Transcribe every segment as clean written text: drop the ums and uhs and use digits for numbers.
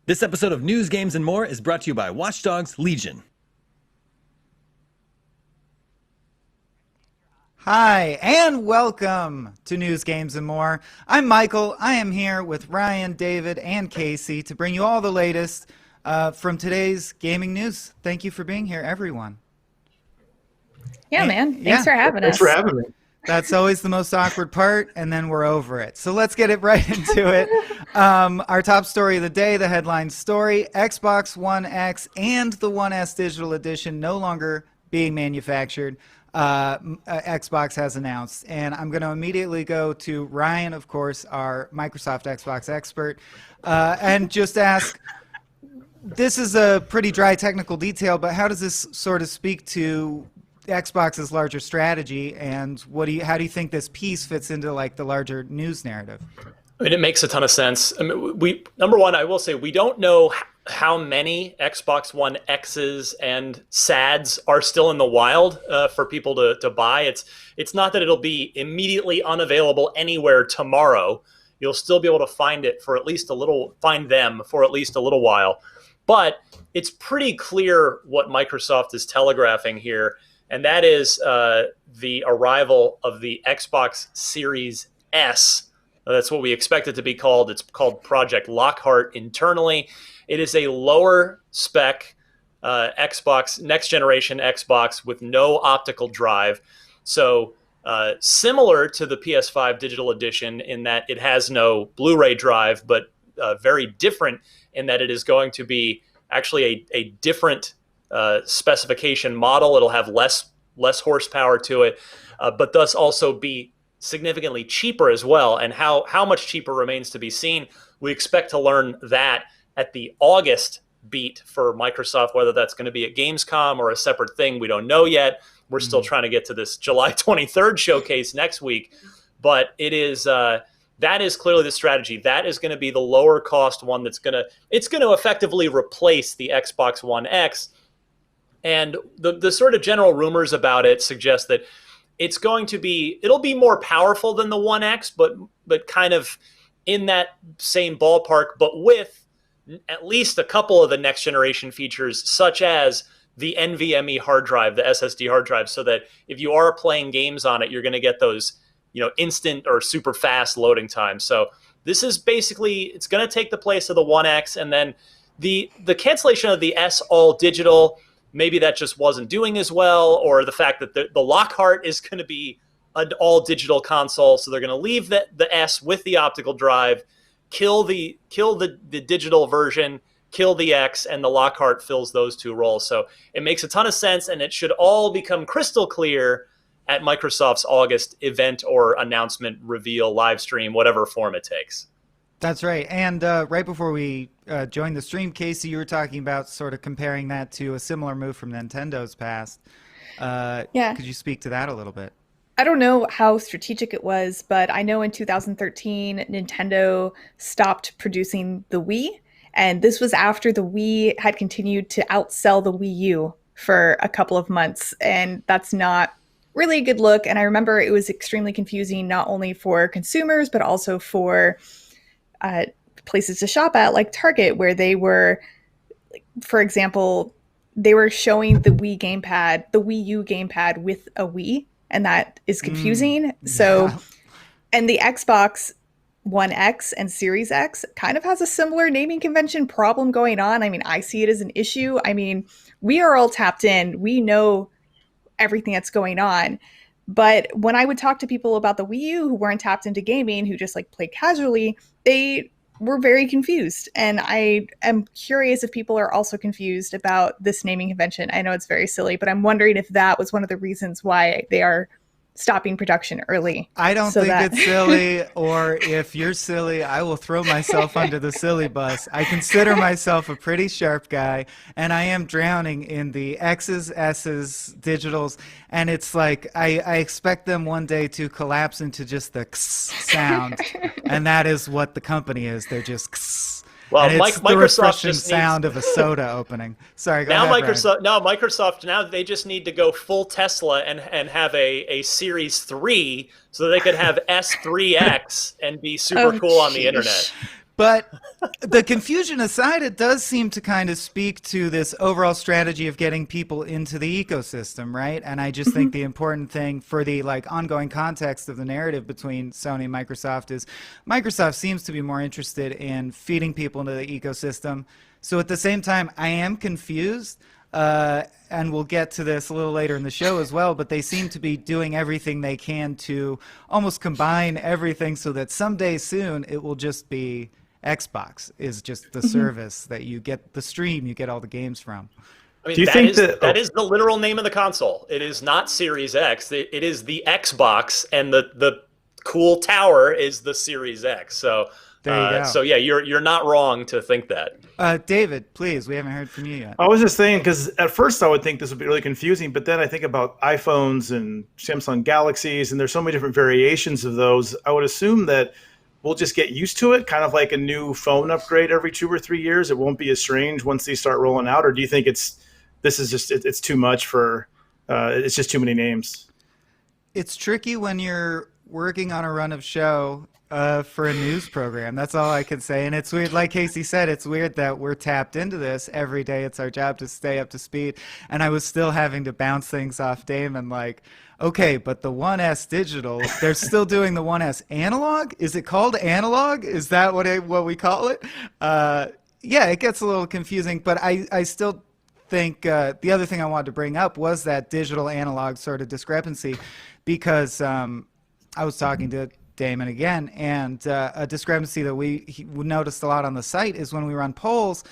This episode of News, Games, and More is brought to you by Watch Dogs Legion. Hi, and welcome to News, Games, and More. I'm Michael. I am here with Ryan, David, and Casey to bring you all the latest from today's gaming news. Thank you for being here, everyone. Yeah, man. Thanks for having us. Thanks for having me. That's always the most awkward part, and then we're over it. So let's get it right into it. Our top story of the day, the headline story, Xbox One X and the One S Digital Edition no longer being manufactured. Xbox has announced. And I'm going to immediately go to Ryan, of course, our Microsoft Xbox expert, and just ask, this is a pretty dry technical detail, but how does this sort of speak to Xbox's larger strategy, and how do you think this piece fits into like the larger news narrative? I mean, it makes a ton of sense. I mean, number one, I will say we don't know how many Xbox One X's and SADs are still in the wild for people to buy. It's not that it'll be immediately unavailable anywhere tomorrow. You'll still be able to find them for at least a little while. But it's pretty clear what Microsoft is telegraphing here, and that is the arrival of the Xbox Series S. That's what we expect it to be called. It's called Project Lockhart internally. It is a lower spec Xbox, next generation Xbox with no optical drive. So similar to the PS5 Digital Edition in that it has no Blu-ray drive, but very different in that it is going to be actually a different specification model. It'll have less horsepower to it, but thus also be significantly cheaper as well. And how much cheaper remains to be seen. We expect to learn that at the August beat for Microsoft, whether that's going to be at Gamescom or a separate thing. We don't know yet. We're still trying to get to this July 23rd showcase next week. But it is that is clearly the strategy. That is going to be the lower cost one that's going to effectively replace the Xbox One X. And the sort of general rumors about it suggest that it'll be more powerful than the One X, but kind of in that same ballpark, but with at least a couple of the next generation features, such as the NVMe hard drive, the SSD hard drive, so that if you are playing games on it, you're going to get those, instant or super fast loading times. So this is basically, it's going to take the place of the One X, and then the cancellation of the S all digital. Maybe that just wasn't doing as well, or the fact that the Lockhart is going to be an all-digital console, so they're going to leave the S with the optical drive, kill the digital version, kill the X, and the Lockhart fills those two roles. So it makes a ton of sense, and it should all become crystal clear at Microsoft's August event or announcement, reveal, live stream, whatever form it takes. That's right. And right before we joined the stream, Casey, you were talking about sort of comparing that to a similar move from Nintendo's past. Yeah. Could you speak to that a little bit? I don't know how strategic it was, but I know in 2013, Nintendo stopped producing the Wii. And this was after the Wii had continued to outsell the Wii U for a couple of months. And that's not really a good look. And I remember it was extremely confusing, not only for consumers, but also for places to shop at, like Target, where they were, for example, they were showing the Wii gamepad, the Wii U gamepad with a Wii, and that is confusing. So, and the Xbox One X and Series X kind of has a similar naming convention problem going on. I mean, I see it as an issue. I mean, we are all tapped in. We know everything that's going on. But when I would talk to people about the Wii U who weren't tapped into gaming, who just like played casually, they were very confused. And I am curious if people are also confused about this naming convention. I know it's very silly, but I'm wondering if that was one of the reasons why they are stopping production early. I don't think it's silly, or if you're silly, I will throw myself under the silly bus. I consider myself a pretty sharp guy, and I am drowning in the X's, S's, digitals, and it's like I expect them one day to collapse into just the x sound, and that is what the company is. They're just x. Well, and it's the Microsoft refreshing just sound of a soda opening. Sorry, go now ahead, Microsoft. Now Microsoft. Now they just need to go full Tesla and have a Series 3 so they could have S3X and be super cool on the internet. But the confusion aside, it does seem to kind of speak to this overall strategy of getting people into the ecosystem, right? And I just think the important thing for the like ongoing context of the narrative between Sony and Microsoft is Microsoft seems to be more interested in feeding people into the ecosystem. So at the same time, I am confused, and we'll get to this a little later in the show as well, but they seem to be doing everything they can to almost combine everything so that someday soon it will just be Xbox is just the service that you get the stream, you get all the games from. I mean, Do you think that is the literal name of the console. It is not Series X. It is the Xbox, and the cool tower is the Series X. So There you go. So yeah, you're not wrong to think that. David, please, we haven't heard from you yet. I was just saying, because at first I would think this would be really confusing, but then I think about iPhones and Samsung Galaxies, and there's so many different variations of those. I would assume that we'll just get used to it, kind of like a new phone upgrade every 2 or 3 years. It won't be as strange once these start rolling out, or do you think it's too much for it's just too many names? It's tricky when you're working on a run of show for a news program. That's all I can say. And it's weird, like Casey said, it's weird that we're tapped into this every day. It's our job to stay up to speed. And I was still having to bounce things off Damon like, okay, but the 1S digital, they're still doing the 1S analog? Is it called analog? Is that what we call it? Yeah, it gets a little confusing, but I still think the other thing I wanted to bring up was that digital analog sort of discrepancy, because I was talking to Damon again, and a discrepancy that we noticed a lot on the site is when we run polls,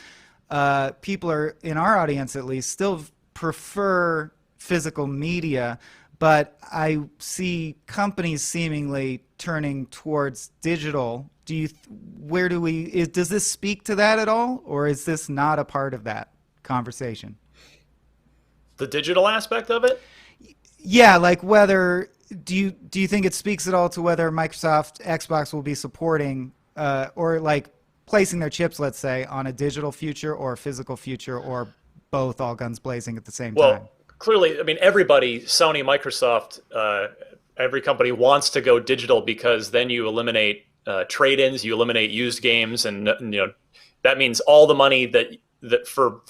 people are, in our audience at least, still prefer physical media, but I see companies seemingly turning towards digital. Does this speak to that at all, or is this not a part of that conversation? The digital aspect of it? Yeah, like whether do you think it speaks at all to whether Microsoft Xbox will be supporting or like placing their chips, let's say, on a digital future or a physical future, or both, all guns blazing at the same time? Well, clearly, I mean, everybody, Sony, Microsoft, every company wants to go digital, because then you eliminate trade-ins, you eliminate used games, and that means all the money that for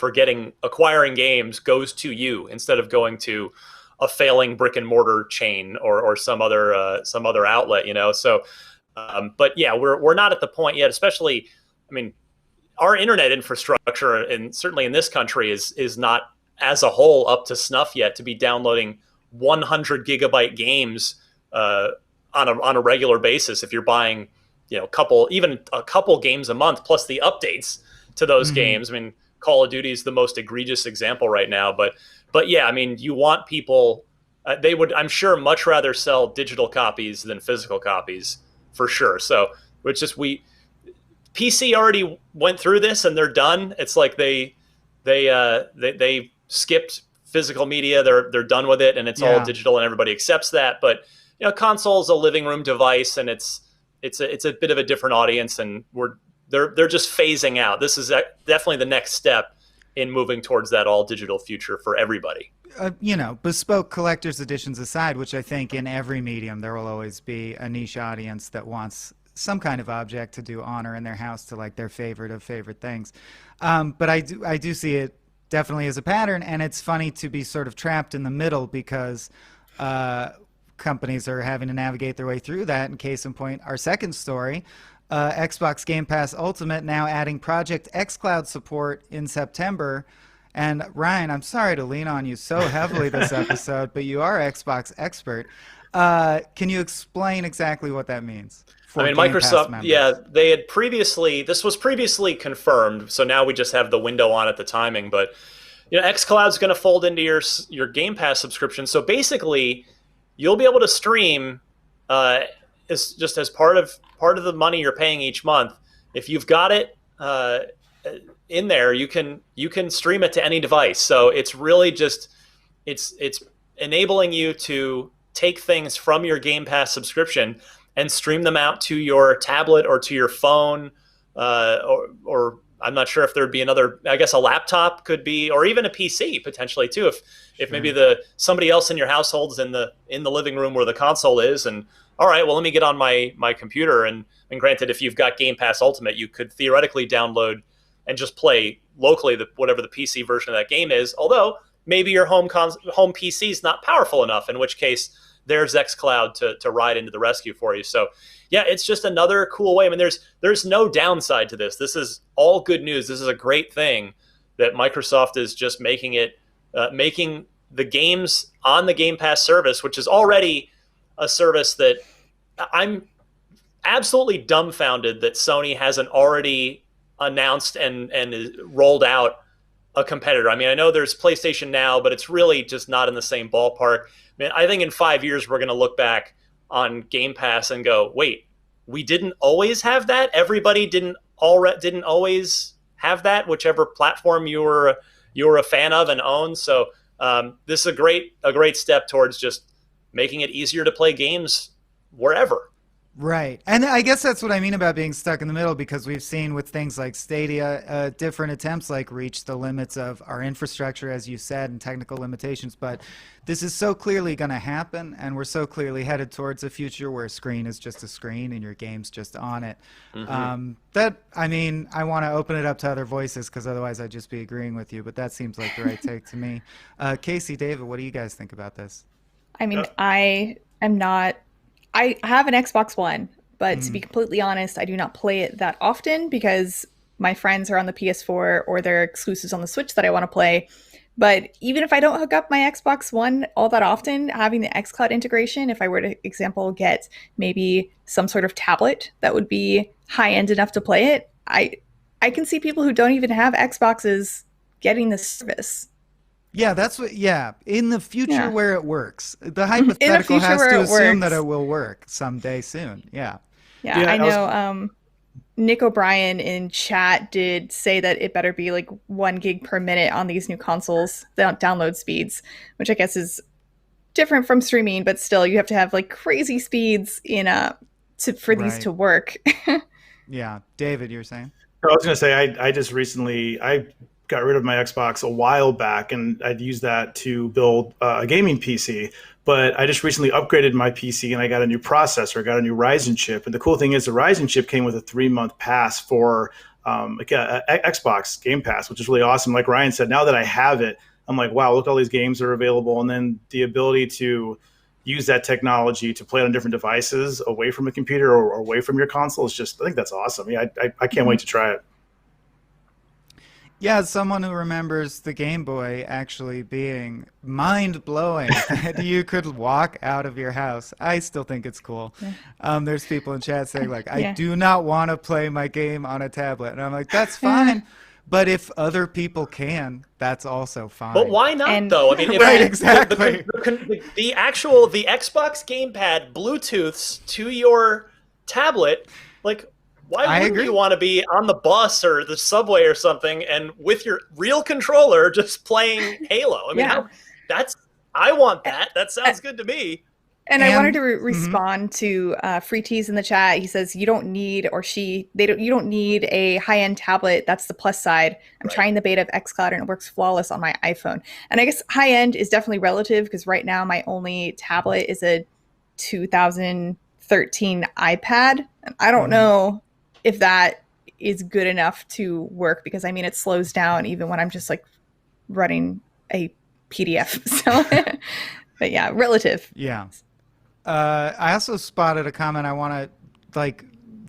acquiring games goes to you instead of going to a failing brick and mortar chain or some other outlet, So, but yeah, we're not at the point yet. Especially, I mean, our internet infrastructure, and certainly in this country, is not as a whole up to snuff yet to be downloading 100 gigabyte games on a regular basis. If you're buying, a couple games a month plus the updates to those games. I mean, Call of Duty is the most egregious example right now, but yeah, I mean, you want people, they would, I'm sure, much rather sell digital copies than physical copies, for sure. So it's just, PC already went through this and they're done. It's like they skipped physical media. They're done with it, and it's all digital, and everybody accepts that. But console is a living room device, and it's a bit of a different audience, and they're just phasing out. This is definitely the next step in moving towards that all digital future for everybody. Bespoke collector's editions aside, which I think in every medium there will always be a niche audience that wants some kind of object to do honor in their house to like their favorite of favorite things. But I do see it definitely as a pattern, and it's funny to be sort of trapped in the middle, because companies are having to navigate their way through that. In case in point, our second story, Xbox Game Pass Ultimate now adding Project xCloud support in September. And Ryan, I'm sorry to lean on you so heavily this episode, but you are Xbox expert. Can you explain exactly what that means? I mean, Microsoft, they had this was previously confirmed, so now we just have the window on at the timing. But xCloud's going to fold into your Game Pass subscription. So basically, you'll be able to stream as part of the money you're paying each month. If you've got it in there, you can stream it to any device. So it's really just it's enabling you to take things from your Game Pass subscription and stream them out to your tablet or to your phone, or I'm not sure if there'd be another. I guess a laptop could be, or even a PC potentially too. If maybe somebody else in your household's in the living room where the console is, and all right, well, let me get on my computer. And granted, if you've got Game Pass Ultimate, you could theoretically download and just play locally whatever the PC version of that game is. Although maybe your home PC is not powerful enough, in which case there's xCloud to ride into the rescue for you. So yeah, it's just another cool way. I mean, there's no downside to this. This is all good news. This is a great thing that Microsoft is just making the games on the Game Pass service, which is already a service that I'm absolutely dumbfounded that Sony hasn't already announced and rolled out a competitor. I mean, I know there's PlayStation Now, but it's really just not in the same ballpark. I mean, I think in 5 years we're going to look back on Game Pass and go, wait, we didn't always have that? Everybody didn't always have that, whichever platform you were a fan of and own. So this is a great step towards just making it easier to play games wherever. Right. And I guess that's what I mean about being stuck in the middle, because we've seen with things like Stadia, different attempts like reach the limits of our infrastructure, as you said, and technical limitations. But this is so clearly going to happen, and we're so clearly headed towards a future where a screen is just a screen and your game's just on it. That, I mean, I want to open it up to other voices, because otherwise I'd just be agreeing with you. But that seems like the right take to me. Casey, David, what do you guys think about this? I mean, I have an Xbox One, but to be completely honest, I do not play it that often because my friends are on the PS4 or they're exclusives on the Switch that I want to play. But even if I don't hook up my Xbox One all that often, having the xCloud integration, if I were to, example, get maybe some sort of tablet that would be high-end enough to play it, I can see people who don't even have Xboxes getting this service. Yeah, that's what. Yeah, in the future where it works, the hypothetical has to assume that it will work someday soon. Yeah. Yeah, I know. Nick O'Brien in chat did say that it better be like 1 gig per minute on these new consoles, the download speeds, which I guess is different from streaming, but still, you have to have like crazy speeds for these to work. Yeah, David, you were saying? I was going to say I just recently got rid of my Xbox a while back, and I'd used that to build a gaming PC. But I just recently upgraded my PC, and I got a new processor, I got a new Ryzen chip. And the cool thing is the Ryzen chip came with a 3-month pass for Xbox Game Pass, which is really awesome. Like Ryan said, now that I have it, I'm like, wow, look, all these games are available. And then the ability to use that technology to play on different devices away from a computer or away from your console is just, I think that's awesome. Yeah, I can't wait to try it. Yeah, as someone who remembers the Game Boy actually being mind-blowing that you could walk out of your house. I still think it's cool. Yeah. There's people in chat saying, like, I do not want to play my game on a tablet. And I'm like, that's fine. But if other people can, that's also fine. But why not, though? I mean, right, exactly. The Xbox gamepad Bluetooths to your tablet, like, why wouldn't you want to be on the bus or the subway or something and with your real controller just playing Halo? I mean, I want that. That sounds good to me. And I wanted to respond to Free Tease in the chat. He says you don't need, you don't need a high-end tablet. That's the plus side. I'm trying the beta of xCloud and it works flawless on my iPhone. And I guess high-end is definitely relative because right now my only tablet is a 2013 iPad. And I don't know if that is good enough to work, because I mean, it slows down even when I'm just like running a PDF. So, but yeah, relative. Yeah. I also spotted a comment I want to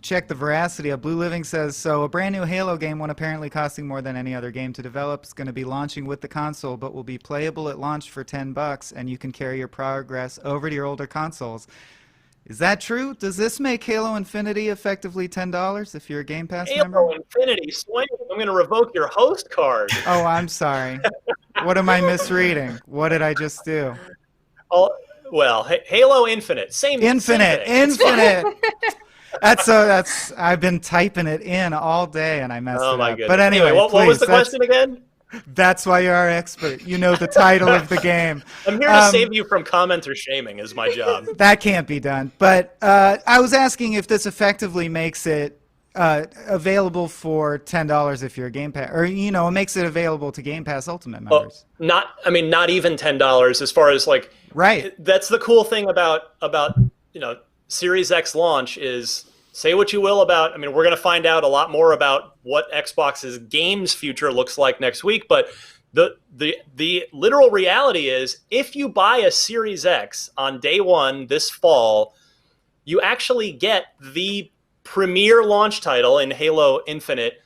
check the veracity of. Blue Living says, so a brand new Halo game, one apparently costing more than any other game to develop, is going to be launching with the console, but will be playable at launch for $10, and you can carry your progress over to your older consoles. Is that true? Does this make Halo Infinity effectively $10 if you're a Game Pass member? Halo Infinity, Swain, I'm going to revoke your host card. Oh, I'm sorry. What am I misreading? What did I just do? Oh, well, Halo Infinite, same Infinite. That's I've been typing it in all day and I messed it up. Goodness. But anyway, what was the question again? That's why you're our expert. You know the title of the game. I'm here to save you from commenter shaming is my job. That can't be done. But I was asking if this effectively makes it available for $10 if you're a Game Pass, or it makes it available to Game Pass Ultimate members. Not even $10 as far as like. Right. That's the cool thing about Series X launch is, say what you will about, I mean, we're going to find out a lot more about what Xbox's games future looks like next week, but the literal reality is if you buy a Series X on day one this fall, you actually get the premier launch title in Halo Infinite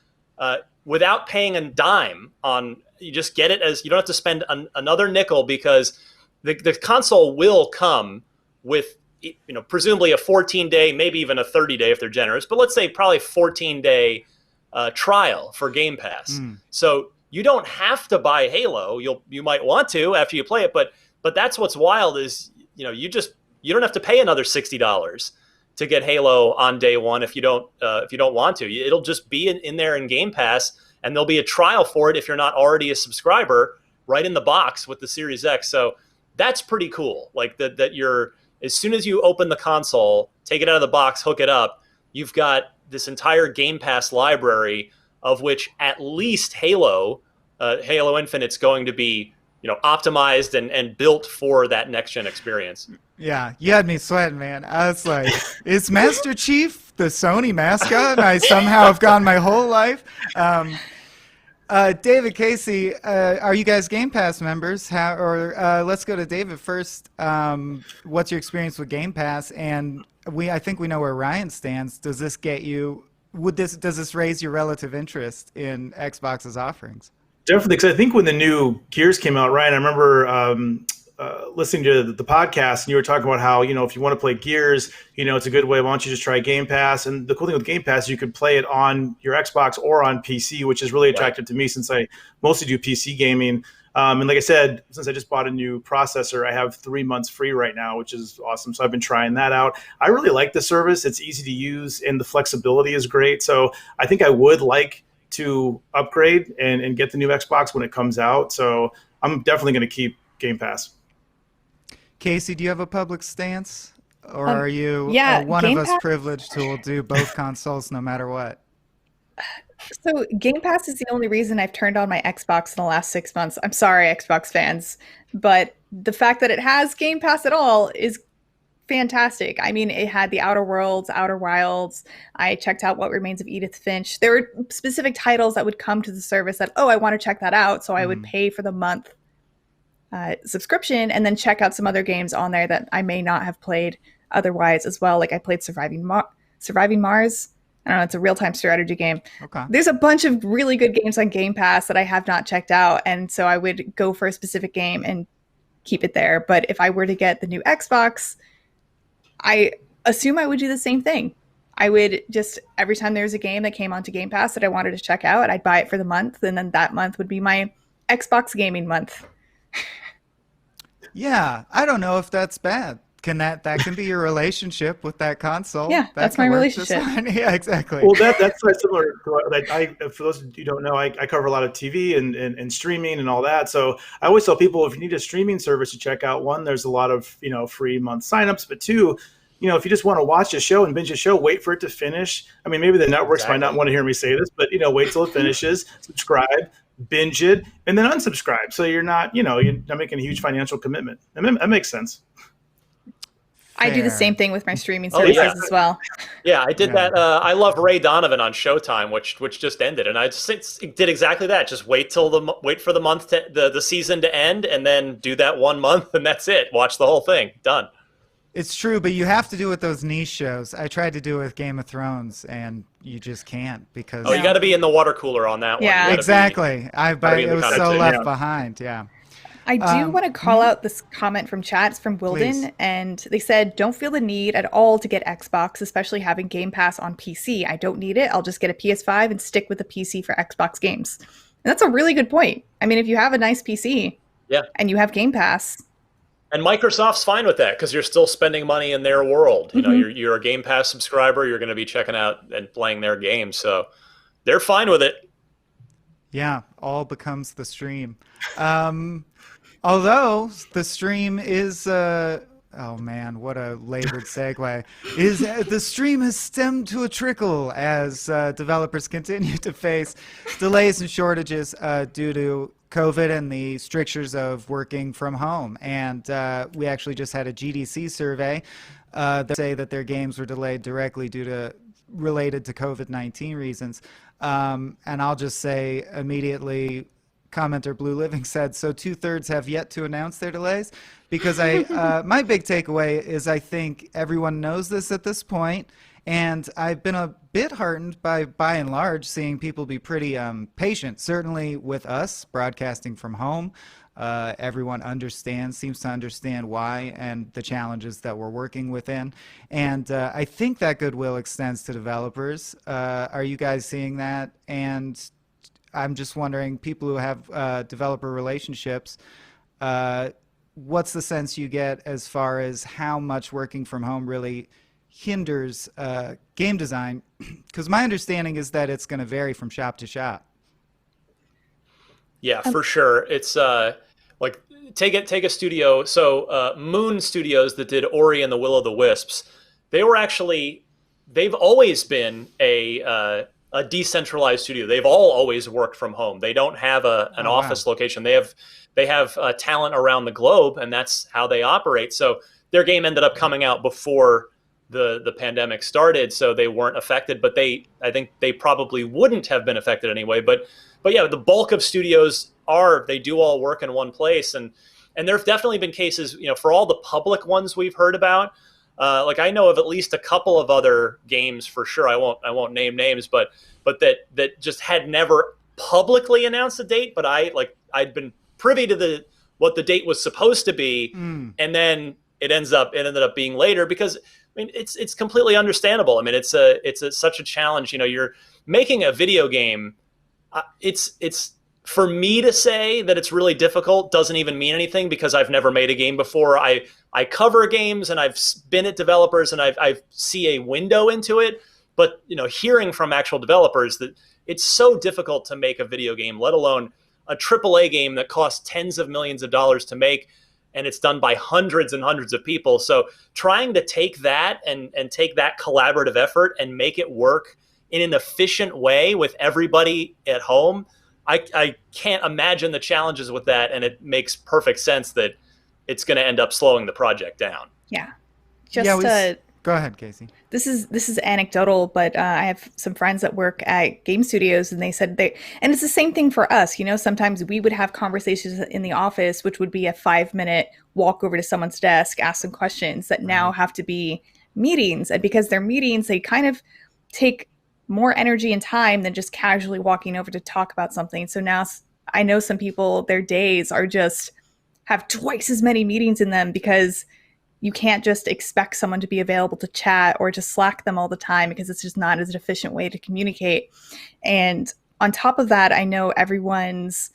without paying a dime on. You just get it as, you don't have to spend another nickel, because the console will come with, presumably a 14-day, maybe even a 30-day if they're generous, but let's say probably 14-day trial for Game Pass. So you don't have to buy Halo. You might want to after you play it, but that's what's wild is, you don't have to pay another $60 to get Halo on day one if you don't want to. It'll just be in there in Game Pass, and there'll be a trial for it if you're not already a subscriber right in the box with the Series X. So that's pretty cool. Like that you're, as soon as you open the console, take it out of the box, hook it up, you've got this entire Game Pass library, of which at least Halo Infinite's going to be, optimized and built for that next gen experience. Yeah, you had me sweating, man. I was like, is Master Chief the Sony mascot? And I somehow have gone my whole life. David, Casey, are you guys Game Pass members? Let's go to David first. What's your experience with Game Pass? And I think we know where Ryan stands. Does this get you? Does this raise your relative interest in Xbox's offerings? Definitely, because I think when the new Gears came out, Ryan, I remember listening to the podcast, and you were talking about how, if you want to play Gears, it's a good way. Why don't you just try Game Pass? And the cool thing with Game Pass, you could play it on your Xbox or on PC, which is really attractive to me since I mostly do PC gaming. And like I said, since I just bought a new processor, I have 3 months free right now, which is awesome. So I've been trying that out. I really like the service. It's easy to use, and the flexibility is great. So I think I would like to upgrade and get the new Xbox when it comes out. So I'm definitely going to keep Game Pass. Casey, do you have a public stance? Or are you one Game of us Pass, privileged who will do both consoles no matter what? So Game Pass is the only reason I've turned on my Xbox in the last 6 months. I'm sorry, Xbox fans, but the fact that it has Game Pass at all is fantastic. I mean, it had the Outer Worlds, Outer Wilds. I checked out What Remains of Edith Finch. There were specific titles that would come to the service that, I want to check that out. So I would pay for the month subscription and then check out some other games on there that I may not have played otherwise as well. Like I played Surviving Mars. I don't know, it's a real-time strategy game. Okay. There's a bunch of really good games on Game Pass that I have not checked out. And so I would go for a specific game and keep it there. But if I were to get the new Xbox, I assume I would do the same thing. I would just, every time there was a game that came onto Game Pass that I wanted to check out, I'd buy it for the month, and then that month would be my Xbox gaming month. Yeah, I don't know if that's bad. That can be your relationship with that console? Yeah, that's my relationship. Yeah, exactly. Well, that's similar to what for those of you who don't know, I cover a lot of TV and streaming and all that. So I always tell people, if you need a streaming service to check out, one, there's a lot of free month signups, but two, if you just want to watch a show and binge a show, wait for it to finish. I mean, maybe the networks might not want to hear me say this, but wait till it finishes, subscribe, binge it, and then unsubscribe. So you're not making a huge financial commitment. That makes sense. I do the same thing with my streaming services as well. Yeah, I did that. I love Ray Donovan on Showtime, which just ended, and I just did exactly that. Just wait for the month the season to end, and then do that 1 month, and that's it. Watch the whole thing. Done. It's true, but you have to do it with those niche shows. I tried to do it with Game of Thrones, and you just can't because. Oh, you got to be in the water cooler on that one. Yeah, exactly. It was so left behind. Yeah. I do want to call out this comment from chat. It's from Wilden, please. And they said, don't feel the need at all to get Xbox, especially having Game Pass on PC. I don't need it. I'll just get a PS5 and stick with the PC for Xbox games. And that's a really good point. I mean, if you have a nice PC and you have Game Pass. And Microsoft's fine with that because you're still spending money in their world. You're a Game Pass subscriber. You're going to be checking out and playing their games. So they're fine with it. Yeah, all becomes the stream. Although the stream is, oh man, what a labored segue, is the stream has stemmed to a trickle as developers continue to face delays and shortages due to COVID and the strictures of working from home. And we actually just had a GDC survey that say that their games were delayed directly related to COVID-19 reasons. And I'll just say immediately, commenter Blue Living said, so 2/3 have yet to announce their delays, because my big takeaway is I think everyone knows this at this point, and I've been a bit heartened by and large, seeing people be pretty patient, certainly with us broadcasting from home. Everyone seems to understand why and the challenges that we're working within. And I think that goodwill extends to developers. Are you guys seeing that? And I'm just wondering, people who have developer relationships, what's the sense you get as far as how much working from home really hinders game design? Because my understanding is that it's going to vary from shop to shop. Yeah, for sure. It's like take a studio. So Moon Studios that did Ori and the Will of the Wisps, they've always been a decentralized studio. They've always worked from home. They don't have an office location. They have talent around the globe, and that's how they operate. So their game ended up coming out before the pandemic started, so they weren't affected. But I think they probably wouldn't have been affected anyway. But yeah, the bulk of studios they do all work in one place, and there have definitely been cases, for all the public ones we've heard about. Like I know of at least a couple of other games for sure. I won't name names, but that just had never publicly announced a date. But I'd been privy to what the date was supposed to be, and then it ended up being later, because I mean it's completely understandable. I mean it's such a challenge. You're making a video game. It's for me to say that it's really difficult doesn't even mean anything, because I've never made a game before. I cover games and I've been at developers and I see a window into it. But hearing from actual developers that it's so difficult to make a video game, let alone a AAA game that costs tens of millions of dollars to make, and it's done by hundreds and hundreds of people. So trying to take that and take that collaborative effort and make it work in an efficient way with everybody at home, I can't imagine the challenges with that, and it makes perfect sense that it's going to end up slowing the project down. Yeah. Go ahead, Casey. This is anecdotal, but I have some friends that work at game studios, and they said and it's the same thing for us. Sometimes we would have conversations in the office, which would be a 5-minute walk over to someone's desk, ask some questions, that now have to be meetings. And because they're meetings, they kind of take more energy and time than just casually walking over to talk about something. So now I know some people, their days are just have twice as many meetings in them, because you can't just expect someone to be available to chat or to Slack them all the time, because it's just not as an efficient way to communicate. And on top of that, I know everyone's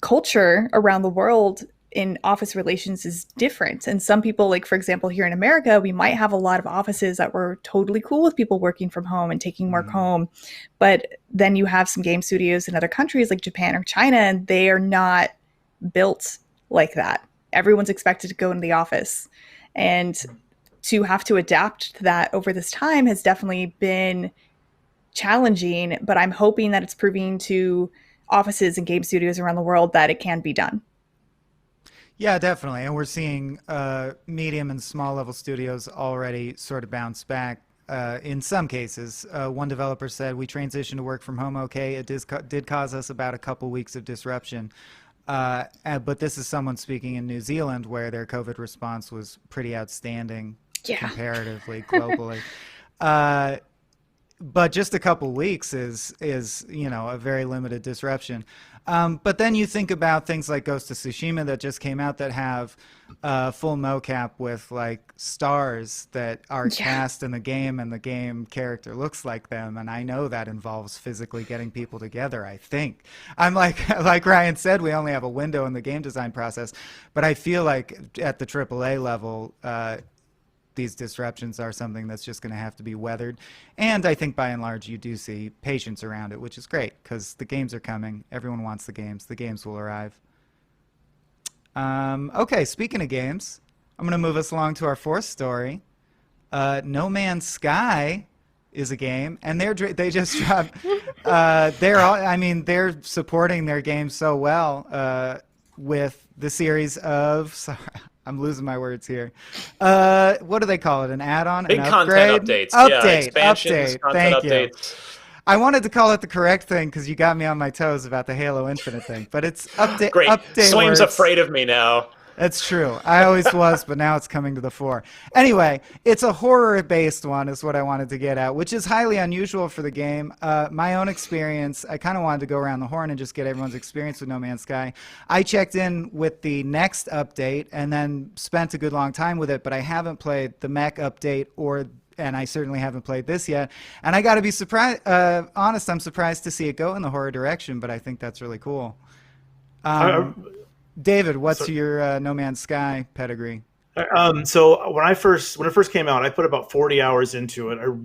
culture around the world in office relations is different. And some people, like, for example, here in America, we might have a lot of offices that were totally cool with people working from home and taking work home. But then you have some game studios in other countries like Japan or China, and they are not built like that. Everyone's expected to go into the office. And to have to adapt to that over this time has definitely been challenging, but I'm hoping that it's proving to offices and game studios around the world that it can be done. Yeah, definitely. And we're seeing medium and small level studios already sort of bounce back in some cases. One developer said, we transitioned to work from home okay. It did cause us about a couple weeks of disruption. But this is someone speaking in New Zealand, where their COVID response was pretty outstanding comparatively globally. But just a couple weeks is a very limited disruption. But then you think about things like Ghost of Tsushima that just came out that have full mocap with like stars that are cast in the game, and the game character looks like them. And I know that involves physically getting people together, I think. I'm like Ryan said, we only have a window in the game design process. But I feel like at the AAA level, these disruptions are something that's just going to have to be weathered. And I think by and large you do see patience around it, which is great, because the games are coming. Everyone wants the games. The games will arrive. Okay, speaking of games, I'm going to move us along to our fourth story. No Man's Sky is a game, and they just dropped. They're supporting their game so well with the series of. Sorry, I'm losing my words here. What do they call it? An add-on? Big an content upgrade? updates. Yeah, Update. expansions, Update. content Thank you. updates. I wanted to call it the correct thing because you got me on my toes about the Halo Infinite thing, but it's update. Great. Update Swaim's words. afraid of me now. That's true. I always was, but now it's coming to the fore. Anyway, it's a horror-based one is what I wanted to get at, which is highly unusual for the game. My own experience, I kind of wanted to go around the horn and just get everyone's experience with No Man's Sky. I checked in with the next update and then spent a good long time with it, but I haven't played the mech update and I certainly haven't played this yet. And I got to be honest, I'm surprised to see it go in the horror direction, but I think that's really cool. David, what's your No Man's Sky pedigree? So when it first came out, I put about 40 hours into it. I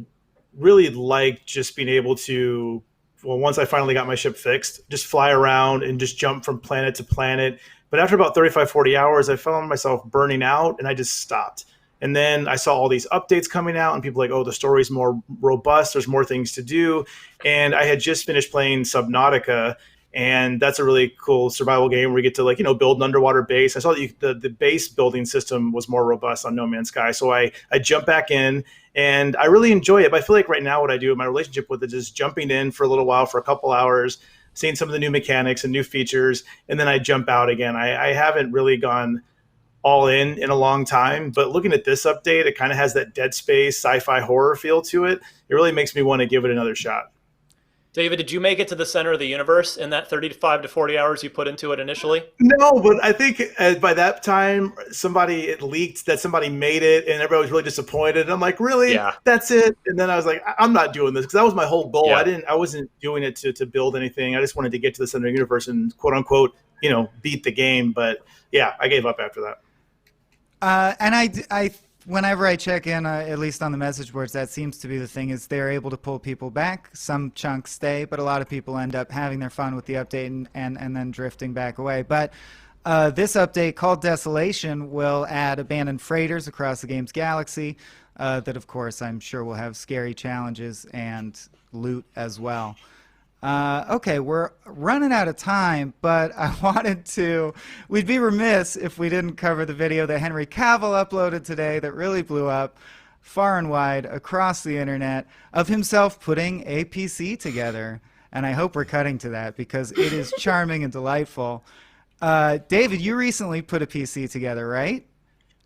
really liked just being able to, well, once I finally got my ship fixed, just fly around and just jump from planet to planet. But after about 35, 40 hours, I found myself burning out and I just stopped. And then I saw all these updates coming out and people like, oh, the story's more robust. There's more things to do. And I had just finished playing Subnautica. And that's a really cool survival game where you get to build an underwater base. I saw that the base building system was more robust on No Man's Sky. So I jumped back in and I really enjoy it. But I feel like right now what I do in my relationship with it is jumping in for a little while, for a couple hours, seeing some of the new mechanics and new features, and then I jump out again. I haven't really gone all in a long time, but looking at this update, it kind of has that Dead Space sci-fi horror feel to it. It really makes me want to give it another shot. David, did you make it to the center of the universe in that 35 to 40 hours you put into it initially? No, but I think by that time, it leaked that somebody made it and everybody was really disappointed. And I'm like, really? Yeah. That's it? And then I was like, I'm not doing this because that was my whole goal. Yeah. I wasn't doing it to build anything. I just wanted to get to the center of the universe and quote unquote, beat the game. But yeah, I gave up after that. And I whenever I check in, at least on the message boards, that seems to be the thing, is they're able to pull people back. Some chunks stay, but a lot of people end up having their fun with the update and then drifting back away. But this update called Desolation will add abandoned freighters across the game's galaxy that, of course, I'm sure will have scary challenges and loot as well. Okay, we're running out of time, but we'd be remiss if we didn't cover the video that Henry Cavill uploaded today that really blew up far and wide across the internet of himself putting a PC together. And I hope we're cutting to that because it is charming and delightful. David, you recently put a PC together, right?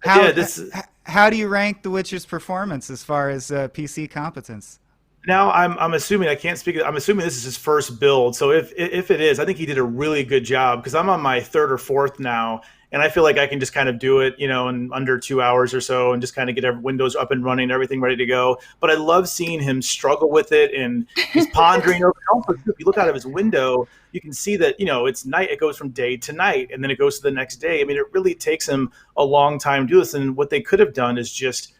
How do you rank The Witcher's performance as far as PC competence? Now I'm assuming, I can't speak. I'm assuming this is his first build. So if it is, I think he did a really good job because I'm on my third or fourth now, and I feel like I can just kind of do it, in under 2 hours or so, and just kind of get Windows up and running, everything ready to go. But I love seeing him struggle with it, and he's pondering over. Also, if you look out of his window, you can see that it's night. It goes from day to night, and then it goes to the next day. I mean, it really takes him a long time to do this. And what they could have done is just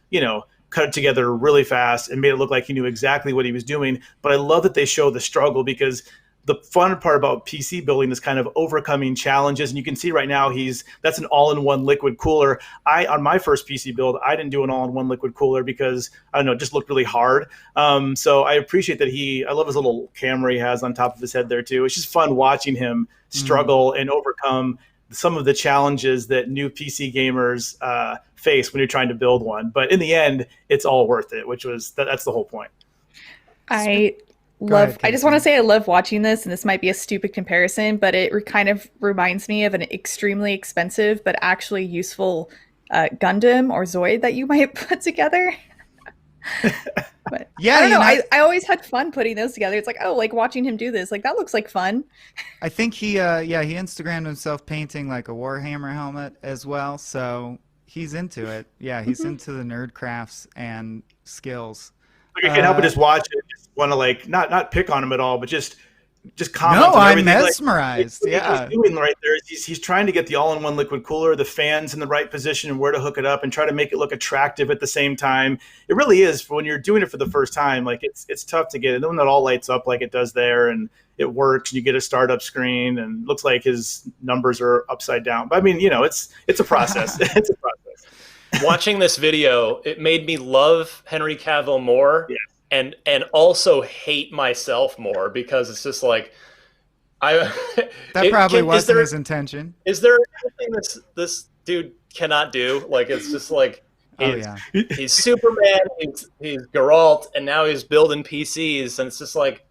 cut it together really fast and made it look like he knew exactly what he was doing. But I love that they show the struggle because the fun part about PC building is kind of overcoming challenges. And you can see right now that's an all-in-one liquid cooler. On my first PC build, I didn't do an all-in-one liquid cooler because, I don't know, it just looked really hard. So I appreciate that I love his little camera he has on top of his head there too. It's just fun watching him struggle and overcome some of the challenges that new PC gamers face when you're trying to build one. But in the end, it's all worth it, that's the whole point. I just want to say I love watching this, and this might be a stupid comparison, but it kind of reminds me of an extremely expensive but actually useful Gundam or Zoid that you might put together. But yeah, I don't know. I always had fun putting those together. It's like, like watching him do this, like that looks like fun. I think he Instagrammed himself painting like a Warhammer helmet as well, so he's into it. Yeah, he's into the nerd crafts and skills. I can't help but just watch it. Just want to not pick on him at all, but just comment. No, on I'm everything. mesmerized. What yeah, he's doing right there is he's trying to get the all-in-one liquid cooler, the fans in the right position, and where to hook it up, and try to make it look attractive at the same time. It really is, when you're doing it for the first time, like it's tough to get it. And when it all lights up like it does there, and it works, and you get a startup screen, and looks like his numbers are upside down. But I mean, it's a process. It's a process. Watching this video, it made me love Henry Cavill more. Yeah. And also hate myself more because it's just like that probably wasn't his intention. Is there anything this dude cannot do. Like it's just like Oh he's, yeah. he's Superman, he's Geralt, and now he's building PCs, and it's just like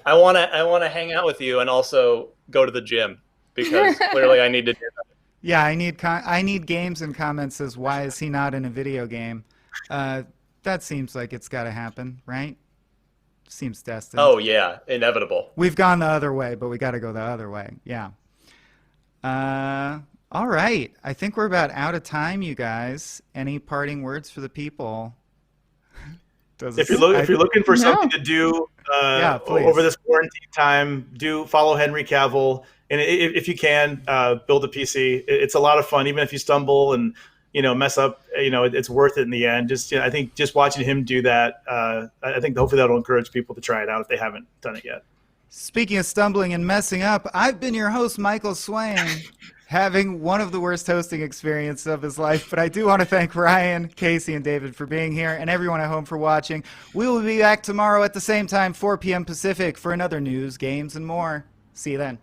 I wanna hang out with you and also go to the gym because clearly I need to do that. Yeah, I need games and comments says why is he not in a video game? That seems like it's got to happen, right? Seems destined. Oh yeah, inevitable. We've gone the other way, but we got to go the other way. Yeah. All right. I think we're about out of time, you guys. Any parting words for the people? If you're looking for something to do please. over this quarantine time, do follow Henry Cavill, and if you can, build a PC. It's a lot of fun, even if you stumble and mess up. It's worth it in the end. Just I think just watching him do that, I think hopefully that'll encourage people to try it out if they haven't done it yet. Speaking of stumbling and messing up, I've been your host, Michael Swain, having one of the worst hosting experiences of his life. But I do want to thank Ryan, Casey, and David for being here, and everyone at home for watching. We will be back tomorrow at the same time, 4 p.m. Pacific, for another news, games, and more. See you then.